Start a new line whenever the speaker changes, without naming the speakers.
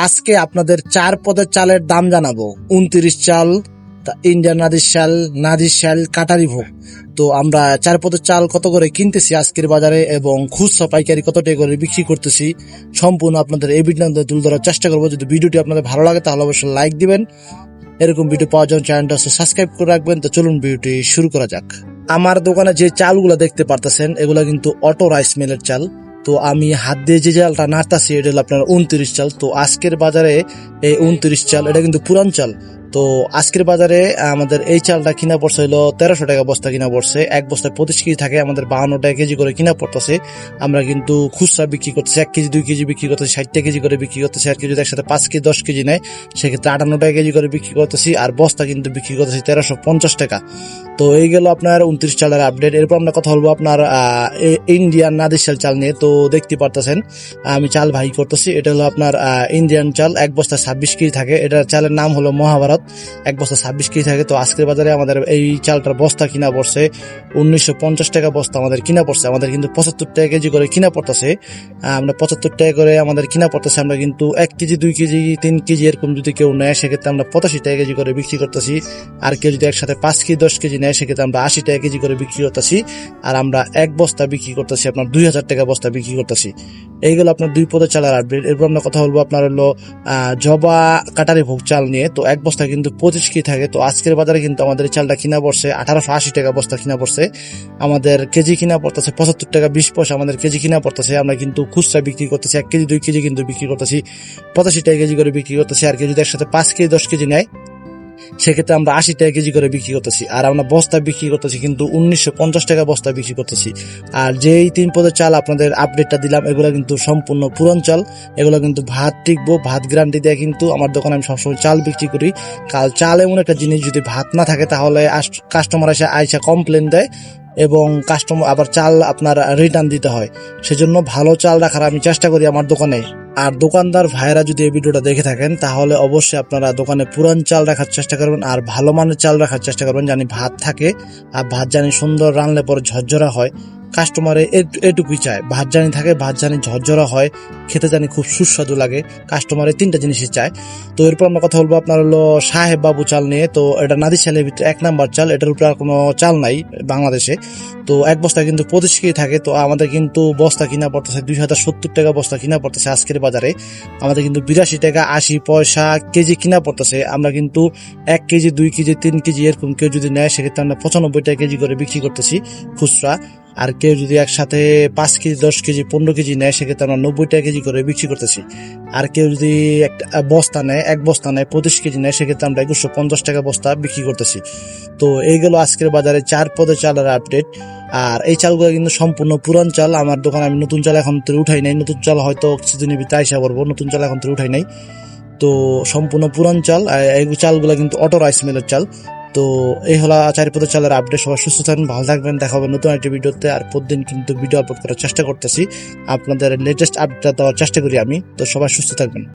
আজকে আপনাদের 4 পদের চালের দাম জানাবো। 29 চাল, ইন্ডিয়ান নাদির চাল, কাটারি ভোগ। তো আমরা 4 পদের চাল কত করে কিনতেছি আজকের বাজারে এবং খুচরা পাইকারি কত টাকা করে বিক্রি করতেছি, সম্পূর্ণ আপনাদের এই ভিডিওতে তুলে ধরার চেষ্টা করবো। যদি ভিডিওটি আপনাদের ভালো লাগে তাহলে অবশ্যই লাইক দিবেন। এরকম ভিডিও পাওয়ার জন্য চ্যানেলটা সাবস্ক্রাইব করে রাখবেন। তো চলুন ভিডিওটি শুরু করা যাক। আমার দোকানে যে চালগুলো দেখতে পারতেছেন এগুলো কিন্তু অটো রাইস মিলের চাল। তো আমি হাত দিয়ে যে চালটা নাড়তাছি এটা হলো আপনার 29 চাল। তো আজকের বাজারে এই 29 চাল এটা কিন্তু পুরান চাল। তো আজকের বাজারে আমাদের এই চালটা কিনা পড়ছে হলো 1300 টাকা বস্তা কিনা পড়ছে। এক বস্তায় 25 কেজি থাকে, আমাদের 52 টাকা কেজি করে কিনা পড়তেছে। আমরা কিন্তু খুচরা বিক্রি করতেছি, 1 কেজি 2 কেজি বিক্রি করতেছি, 60 টাকা কেজি করে বিক্রি করতেছি। আর কেজি যদি একসাথে 5 কেজি 10 কেজি নেয় সেক্ষেত্রে 58 টাকা কেজি করে বিক্রি করতেছি। আর বস্তা কিন্তু বিক্রি করতেছি 1350 টাকা। তো এই গেল আপনার 29 চালের আপডেট। এরপর আমরা কথা বলবো আপনার ইন্ডিয়ান নাদির চাল নিয়ে। তো দেখতে পারতেছেন আমি চাল ভাই করতেছি। এটা হলো আপনার ইন্ডিয়ান চাল, এক বস্তা 26 কেজি থাকে। এটার চালের নাম হলো মহাভারত, এক বস্তা 26 কেজি থাকে। তো আজকের বাজারে আমাদের এই চালটার বস্তা কিনা পড়ছে 1950 টাকা বস্তা আমাদের কিনা পড়ছে। আমাদের কিন্তু 75 টাকা কেজি করে কিনা পড়তেছে। আমরা 75 টাকা করে আমাদের কিনা পড়তেছে। আমরা কিন্তু 1 কেজি 2 কেজি 3 কেজি এরকম যদি কেউ নেয় সেক্ষেত্রে আমরা 85 টাকা কেজি করে বিক্রি করতেছি। আর কেউ যদি একসাথে 5 কেজি 10 কেজি নেয় সেক্ষেত্রে আমরা 80 টাকা কেজি করে বিক্রি করতেছি। আর আমরা এক বস্তা বিক্রি করতেছি আপনার 2000 টাকা বস্তা বিক্রি করতেছি। এইগুলো আপনার 2 পদের চালের আপডেট। এরপর আমরা কথা বলবো আপনার হলো জবা কাটারি ভোগ চাল নিয়ে। তো এক বস্তা কিন্তু 25 কেজি থাকে। তো আজকের বাজারে কিন্তু আমাদের এই চালটা কিনা পড়ছে 1880 টাকা বস্তা কিনা পড়ছে। আমাদের কেজি কিনা পড়তেছে 75 টাকা 20 পয়সা আমাদের কেজি কিনা পড়তেছে। আমরা কিন্তু খুচরা বিক্রি করতেছি, 1 কেজি 2 কেজি কিন্তু বিক্রি করতেছি 85 টাকা কেজি করে বিক্রি করতেছি। আর কেউ যদি একসাথে 5 কেজি 10 কেজি নেয় সেক্ষেত্রে আমরা 80 টাকা কেজি করে বিক্রি করতেছি। আর আমরা বস্তা বিক্রি করতেছি কিন্তু 1950 টাকা বস্তা বিক্রি করতেছি। আর যেই 3 পদের চাল আপনাদের আপডেটটা দিলাম এগুলো কিন্তু সম্পূর্ণ পুরান চাল। এগুলো কিন্তু ভাত টিকবো, ভাত গ্যারান্টি দেয়। কিন্তু আমার দোকানে আমি সবসময় চাল বিক্রি করি। চাল এমন একটা জিনিস, যদি ভাত না থাকে তাহলে কাস্টমার আইসা কমপ্লেন দেয় এবং কাস্টমার আবার চাল আপনার রিটার্ন দিতে হয়। সেজন্য ভালো চাল রাখার আমি চেষ্টা করি আমার দোকানে। আর দোকানদার ভাইয়েরা যদি এই ভিডিওটা দেখে থাকেন তাহলে অবশ্যই আপনারা দোকানে পুরান চাল রাখার চেষ্টা করবেন আর ভালো মানের চাল রাখার চেষ্টা করবেন, জানি ভাত থাকে আর ভাত জানি সুন্দর রানলে পরে ঝরঝরা হয়। কাস্টমারে এটুকুই চায়, ভাত জানি থাকে, ভাত জানি ঝরঝরা হয়, খেতে জানি খুব সুস্বাদু লাগে। কাস্টমারে 3টা জিনিসই চায়। তো এরপর আমরা কথা বলবো আপনার হলো সাহেব বাবু চাল নিয়ে। তো এটা নাদির চালের ভিতরে 1 নাম্বার চাল, এটার উপরে আর কোনো চাল নাই বাংলাদেশে। তো এক বস্তা কিন্তু 25 কেজি থাকে। তো আমাদের কিন্তু বস্তা কিনা পড়তেছে 2070 টাকা বস্তা কিনা পড়তেছে আজকের বাজারে। আমাদের কিন্তু 82 টাকা 80 পয়সা কেজি কিনা পড়তেছে। আমরা কিন্তু 1 কেজি 2 কেজি 3 কেজি এরকম কেউ যদি নেয় সেক্ষেত্রে আমরা 95 টাকা কেজি করে বিক্রি করতেছি খুচরা। আর কেউ যদি একসাথে 5 কেজি 10 কেজি 15 কেজি নেয় সেক্ষেত্রে আমরা 90 টাকা কেজি করে বিক্রি করতেছি। আর কেউ যদি এক বস্তা নেয় 25 কেজি নেয় সেক্ষেত্রে আমরা 2150 টাকা বস্তা বিক্রি করতেছি। তো এইগুলো আজকের বাজারে 4 পদের চালের আপডেট। আর এই চালগুলো কিন্তু সম্পূর্ণ পুরান চাল। আমার দোকানে আমি নতুন চাল এখন তো উঠাই নাই, নতুন চাল হয়তো কিছুদিনের ভিতরে আইসা করবো, নতুন চাল এখন তো উঠাই নাই। তো সম্পূর্ণ পুরান চাল। এই চালগুলো কিন্তু অটো রাইস মিলের চাল। তো এই হলো 4 পদের চালের আপডেট। সবাই সুস্থ থাকবেন, ভালো থাকবেন, দেখা হবে নতুন একটি ভিডিওতে। আর প্রতিদিন কিন্তু ভিডিও আপলোড করার চেষ্টা করতেছি, আপনাদের লেটেস্ট আপডেট দেওয়ার চেষ্টা করি আমি। তো সবাই সুস্থ থাকবেন।